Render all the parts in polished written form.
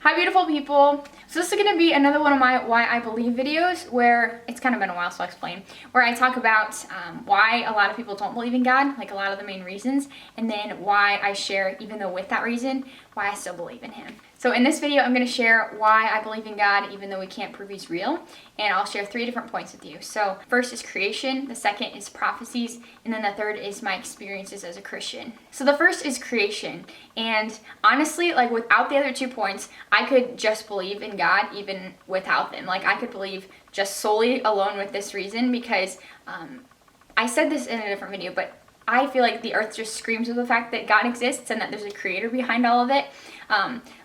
Hi beautiful people! So this is going to be another one of my Why I Believe videos where, it's kind of been a while so I'll explain, where I talk about why a lot of people don't believe in God, like a lot of the main reasons, and then why I share, even though with that reason, why I still believe in Him. So in this video I'm going to share why I believe in God even though we can't prove He's real, and I'll share 3 different points with you. So first is creation, the second is prophecies, and then the third is my experiences as a Christian. So the first is creation, and honestly, like without the other 2 points, I could just believe in God even without them. Like I could believe just solely alone with this reason because I said this in a different video, but I feel like the earth just screams with the fact that God exists and that there's a creator behind all of it.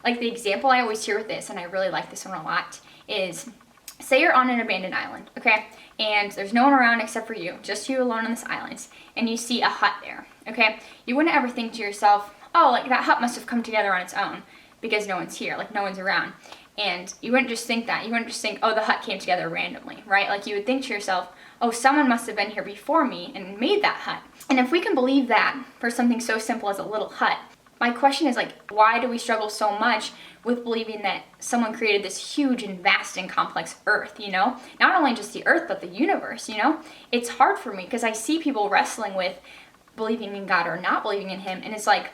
Like the example I always hear with this, and I really like this one a lot, is say you're on an abandoned island, okay? And there's no one around except for you, just you alone on this island, and you see a hut there, okay? You wouldn't ever think to yourself, oh, like that hut must have come together on its own because no one's here, like no one's around. And you wouldn't just think that. You wouldn't just think, oh, the hut came together randomly, right? Like you would think to yourself, oh, someone must have been here before me and made that hut. And if we can believe that for something so simple as a little hut, my question is like, why do we struggle so much with believing that someone created this huge and vast and complex earth, you know? Not only just the earth, but the universe, you know? It's hard for me because I see people wrestling with believing in God or not believing in Him. And it's like,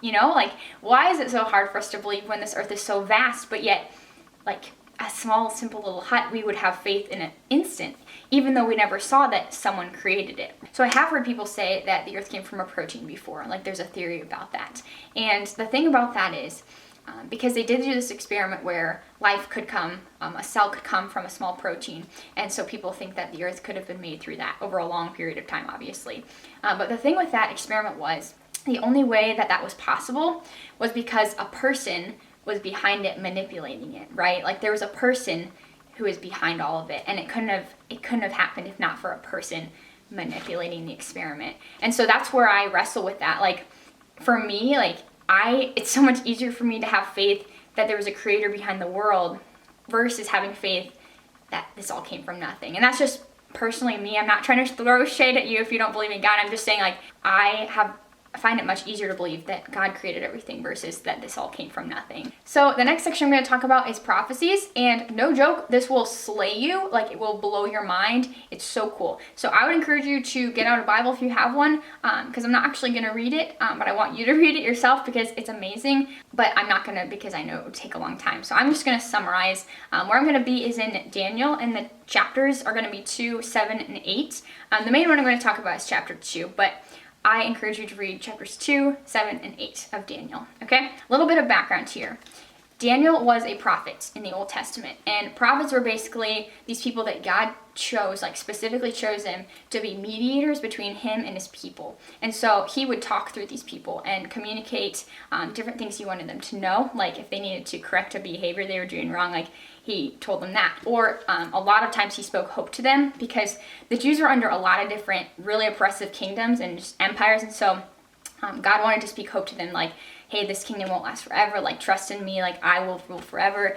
you know, like, why is it so hard for us to believe when this earth is so vast, but yet, like, a small, simple little hut, we would have faith in an instant, even though we never saw that someone created it. So I have heard people say that the earth came from a protein before, like there's a theory about that. And the thing about that is, because they did do this experiment where life could come, a cell could come from a small protein, and so people think that the earth could have been made through that over a long period of time, obviously. But the thing with that experiment was, the only way that that was possible was because a person was behind it manipulating it, right? Like there was a person who is behind all of it, and it couldn't have happened if not for a person manipulating the experiment. And so that's where I wrestle with that. Like for me, like it's so much easier for me to have faith that there was a creator behind the world versus having faith that this all came from nothing. And that's just personally me. I'm not trying to throw shade at you if you don't believe in God. I'm just saying, like, I find it much easier to believe that God created everything versus that this all came from nothing. So the next section I'm going to talk about is prophecies, and no joke, this will slay you. Like it will blow your mind. It's so cool. So I would encourage you to get out a Bible if you have one, because I'm not actually going to read it, but I want you to read it yourself because it's amazing. But I'm not going to, because I know it would take a long time. So I'm just going to summarize. Where I'm going to be is in Daniel, and the chapters are going to be 2, 7, and 8. The main one I'm going to talk about is chapter 2, but I encourage you to read chapters 2, 7, and 8 of Daniel, okay? A little bit of background here. Daniel was a prophet in the Old Testament, and prophets were basically these people that God chose, like specifically chose them to be mediators between Him and His people. And so He would talk through these people and communicate different things He wanted them to know, like if they needed to correct a behavior they were doing wrong, like He told them that. Or a lot of times He spoke hope to them because the Jews were under a lot of different really oppressive kingdoms and just empires, and so God wanted to speak hope to them, like, hey, this kingdom won't last forever, like, trust in me, like, I will rule forever.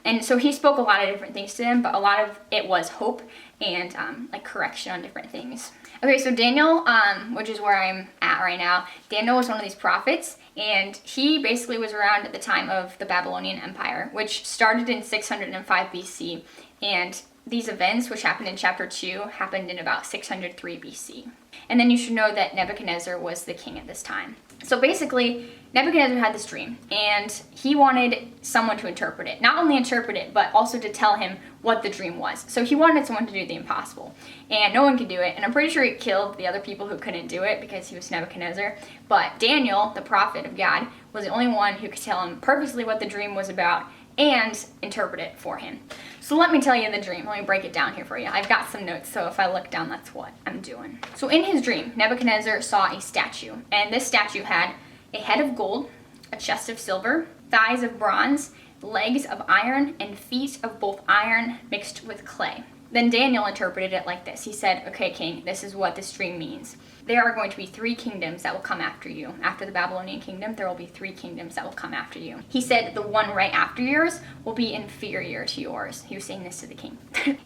And so He spoke a lot of different things to them, but a lot of it was hope and, like, correction on different things. Okay, so Daniel, which is where I'm at right now, Daniel was one of these prophets, and he basically was around at the time of the Babylonian Empire, which started in 605 BC, and these events, which happened in chapter 2, happened in about 603 BC. And then you should know that Nebuchadnezzar was the king at this time. So basically, Nebuchadnezzar had this dream, and he wanted someone to interpret it. Not only interpret it, but also to tell him what the dream was. So he wanted someone to do the impossible, and no one could do it. And I'm pretty sure he killed the other people who couldn't do it because he was Nebuchadnezzar. But Daniel, the prophet of God, was the only one who could tell him purposely what the dream was about and interpret it for him. So let me tell you the dream. Let me break it down here for you. I've got some notes, so if I look down, that's what I'm doing. So in his dream, Nebuchadnezzar saw a statue, and this statue had a head of gold, a chest of silver, thighs of bronze, legs of iron, and feet of both iron mixed with clay. Then Daniel interpreted it like this. He said, okay, king, this is what this dream means. There are going to be 3 kingdoms that will come after you. After the Babylonian kingdom, there will be 3 kingdoms that will come after you. He said the one right after yours will be inferior to yours. He was saying this to the king.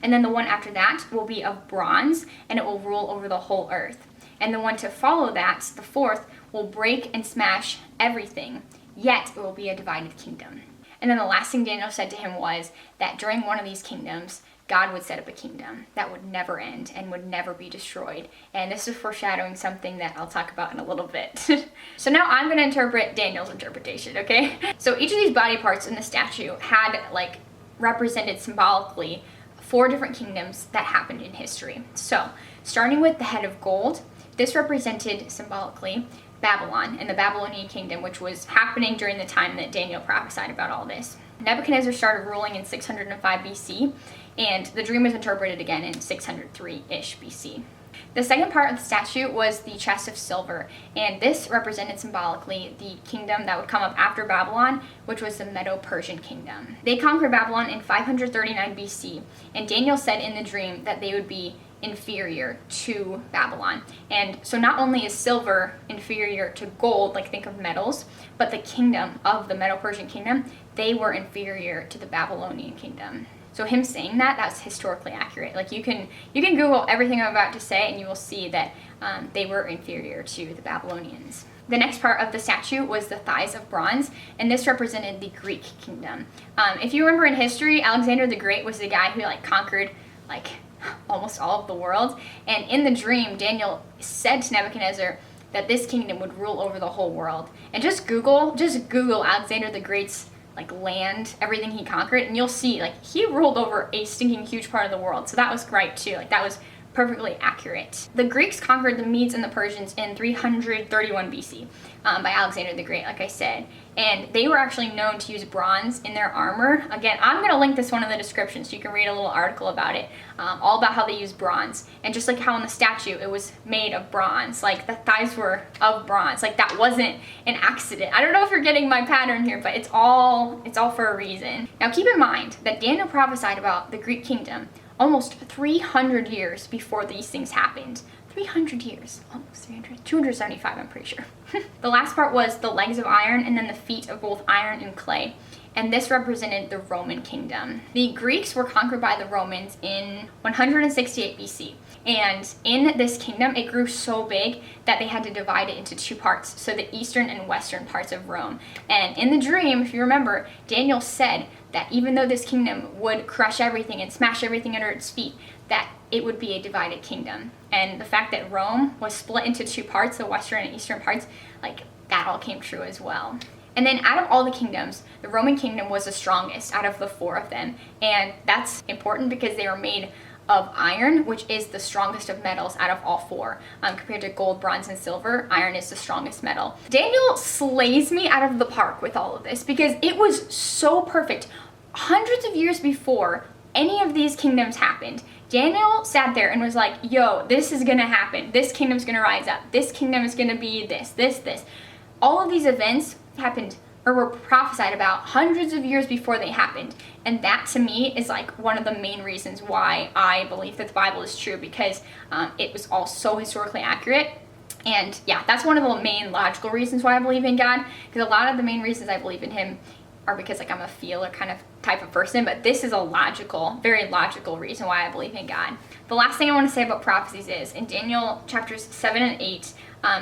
And then the one after that will be of bronze, and it will rule over the whole earth. And the one to follow that, the 4th, will break and smash everything, yet it will be a divided kingdom. And then the last thing Daniel said to him was that during one of these kingdoms, God would set up a kingdom that would never end and would never be destroyed. And this is foreshadowing something that I'll talk about in a little bit. So now I'm going to interpret Daniel's interpretation, okay? So each of these body parts in the statue had like represented symbolically 4 different kingdoms that happened in history. So starting with the head of gold, this represented symbolically Babylon and the Babylonian kingdom, which was happening during the time that Daniel prophesied about all this. Nebuchadnezzar started ruling in 605 BC, and the dream was interpreted again in 603-ish BC. The second part of the statue was the chest of silver, and this represented symbolically the kingdom that would come up after Babylon, which was the Medo-Persian kingdom. They conquered Babylon in 539 BC, and Daniel said in the dream that they would be inferior to Babylon. And so not only is silver inferior to gold, like think of metals, but the kingdom of the Medo-Persian kingdom, they were inferior to the Babylonian kingdom. So him saying that, that's historically accurate. Like you can Google everything I'm about to say and you will see that they were inferior to the Babylonians. The next part of the statue was the thighs of bronze, and this represented the Greek kingdom. If you remember in history, Alexander the Great was the guy who conquered almost all of the world. And in the dream, Daniel said to Nebuchadnezzar that this kingdom would rule over the whole world. And just Google Alexander the Great's land, everything he conquered, and you'll see he ruled over a stinking huge part of the world. So that was right too. That was perfectly accurate. The Greeks conquered the Medes and the Persians in 331 BC by Alexander the Great, like I said. And they were actually known to use bronze in their armor. Again, I'm going to link this one in the description so you can read a little article about it, all about how they use bronze. And just like how in the statue, it was made of bronze. The thighs were of bronze. That wasn't an accident. I don't know if you're getting my pattern here, but it's all for a reason. Now keep in mind that Daniel prophesied about the Greek kingdom almost 300 years before these things happened. 300 years, almost 300, 275 I'm pretty sure. The last part was the legs of iron and then the feet of both iron and clay. And this represented the Roman kingdom. The Greeks were conquered by the Romans in 168 BC. And in this kingdom, it grew so big that they had to divide it into 2 parts. So the eastern and western parts of Rome. And in the dream, if you remember, Daniel said that even though this kingdom would crush everything and smash everything under its feet, that it would be a divided kingdom. And the fact that Rome was split into 2 parts, the western and eastern parts, that all came true as well. And then out of all the kingdoms, the Roman kingdom was the strongest out of the 4 of them. And that's important because they were made of iron, which is the strongest of metals out of all 4. Compared to gold, bronze, and silver, iron is the strongest metal. Daniel slays me out of the park with all of this because it was so perfect. Hundreds of years before any of these kingdoms happened, Daniel sat there and was like, yo, this is gonna happen. This kingdom's gonna rise up. This kingdom is gonna be this. All of these events happened or were prophesied about hundreds of years before they happened. And that to me is one of the main reasons why I believe that the Bible is true, because it was all so historically accurate. And yeah, that's one of the main logical reasons why I believe in God, because a lot of the main reasons I believe in him are because I'm a feeler kind of type of person, but this is a logical, very logical reason why I believe in God. The last thing I want to say about prophecies is in Daniel chapters 7 and 8,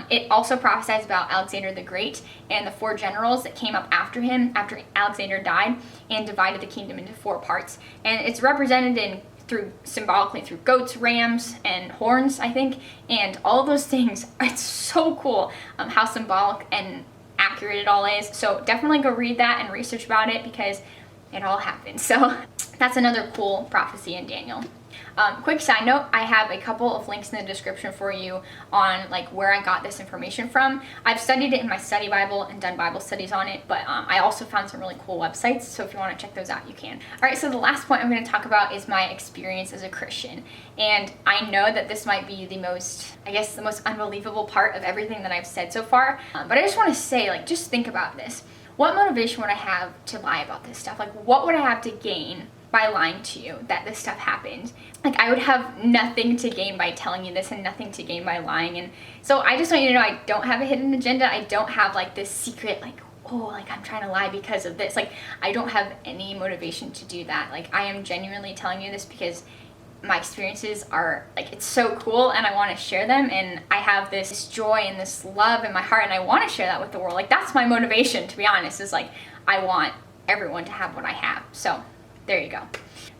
it also prophesies about Alexander the Great and the 4 generals that came up after him, after Alexander died, and divided the kingdom into 4 parts. And it's represented symbolically through goats, rams, and horns, I think. And all of those things, it's so cool how symbolic and accurate it all is. So definitely go read that and research about it because it all happened. So that's another cool prophecy in Daniel. Quick side note, I have a couple of links in the description for you on where I got this information from. I've studied it in my study Bible and done Bible studies on it, but I also found some really cool websites, so if you want to check those out, you can. Alright, so the last point I'm going to talk about is my experience as a Christian. And I know that this might be the most unbelievable part of everything that I've said so far, but I just want to say, just think about this. What motivation would I have to lie about this stuff? What would I have to gain by lying to you that this stuff happened? I would have nothing to gain by telling you this and nothing to gain by lying. And so I just want you to know I don't have a hidden agenda. I don't have this secret I'm trying to lie because of this. I don't have any motivation to do that. I am genuinely telling you this because my experiences are it's so cool and I want to share them, and I have this joy and this love in my heart and I want to share that with the world. That's my motivation, to be honest, is I want everyone to have what I have. So there you go.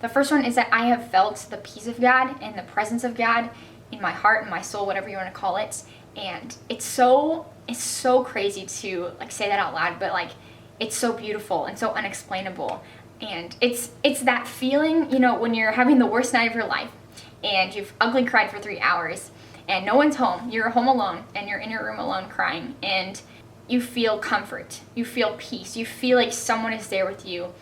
The first one is that I have felt the peace of God and the presence of God in my heart and my soul, whatever you want to call it. And it's so crazy to like say that out loud, but like it's so beautiful and so unexplainable. And it's that feeling, you know, when you're having the worst night of your life and you've ugly cried for 3 hours and no one's home, you're home alone and you're in your room alone crying, and you feel comfort, you feel peace, you feel like someone is there with you.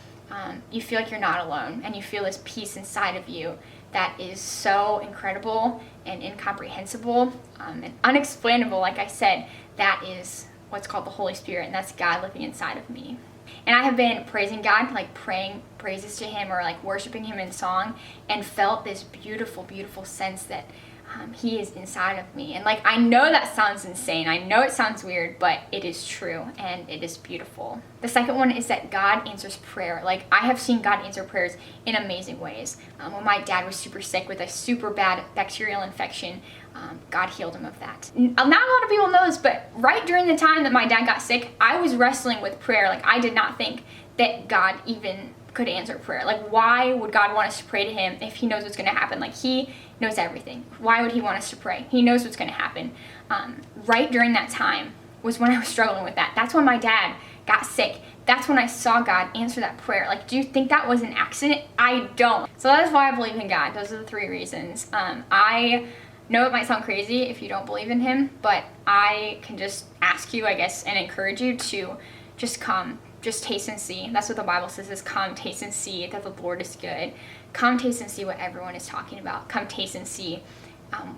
You feel like you're not alone, and you feel this peace inside of you that is so incredible and incomprehensible and unexplainable. Like I said, that is what's called the Holy Spirit, and that's God living inside of me. And I have been praising God, like praying praises to Him or like worshiping Him in song, and felt this beautiful, beautiful sense that He is inside of me. And like, I know that sounds insane. I know it sounds weird, but it is true and it is beautiful. The second one is that God answers prayer. Like, I have seen God answer prayers in amazing ways. When my dad was super sick with a super bad bacterial infection, God healed him of that. Not a lot of people know this, but right during the time that my dad got sick, I was wrestling with prayer. Like, I did not think that God even could answer prayer. Like, why would God want us to pray to Him if He knows what's going to happen? Like, He knows everything. Why would He want us to pray? He knows what's going to happen. Right during that time was when I was struggling with that. That's when my dad got sick. That's when I saw God answer that prayer. Like, do you think that was an accident? I don't. So that is why I believe in God. Those are the 3 reasons. I know it might sound crazy if you don't believe in Him, but I can just ask you, I guess, and encourage you to just come. Just taste and see. That's what the Bible says, is come, taste and see that the Lord is good. Come, taste and see what everyone is talking about. Come, taste and see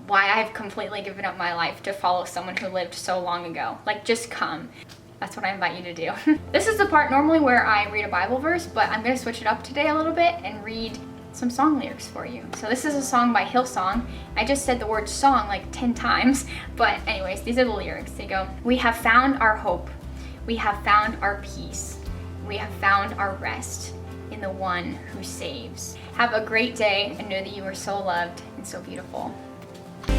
why I've completely given up my life to follow someone who lived so long ago. Like, just come. That's what I invite you to do. This is the part normally where I read a Bible verse, but I'm going to switch it up today a little bit and read some song lyrics for you. So this is a song by Hillsong. I just said the word song like 10 times, but anyways, these are the lyrics. They go, "We have found our hope. We have found our peace. We have found our rest in the one who saves." Have a great day and know that you are so loved and so beautiful. We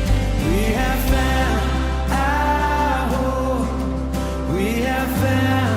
have found our hope. We have found